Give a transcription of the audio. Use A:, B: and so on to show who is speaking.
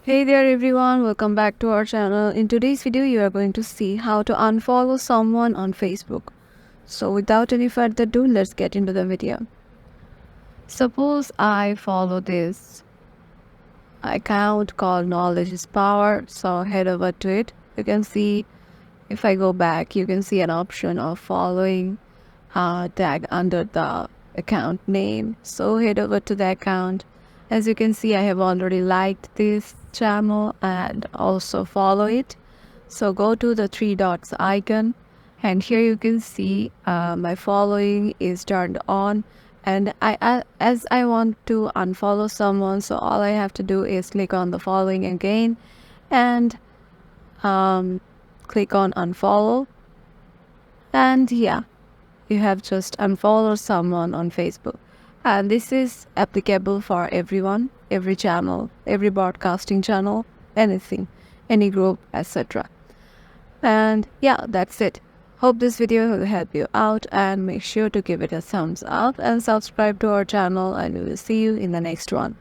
A: Hey there everyone, welcome back to our channel. In today's video, you are going to see how to unfollow someone on Facebook. So without any further ado, let's get into the video. Suppose I follow this account called Knowledge is Power. So head over to it. You can see, if I go back, you can see an option of following tag under the account name. So head over to the account. As you can see, I have already liked this channel and also follow it. So go to the three dots icon, and here you can see my following is turned on, and as I want to unfollow someone, so all I have to do is click on the following again and click on unfollow, and yeah, you have just unfollowed someone on Facebook. And this is applicable for everyone, every channel, every broadcasting channel, anything, any group, etc. And yeah, that's it. Hope this video will help you out, and make sure to give it a thumbs up and subscribe to our channel, and we will see you in the next one.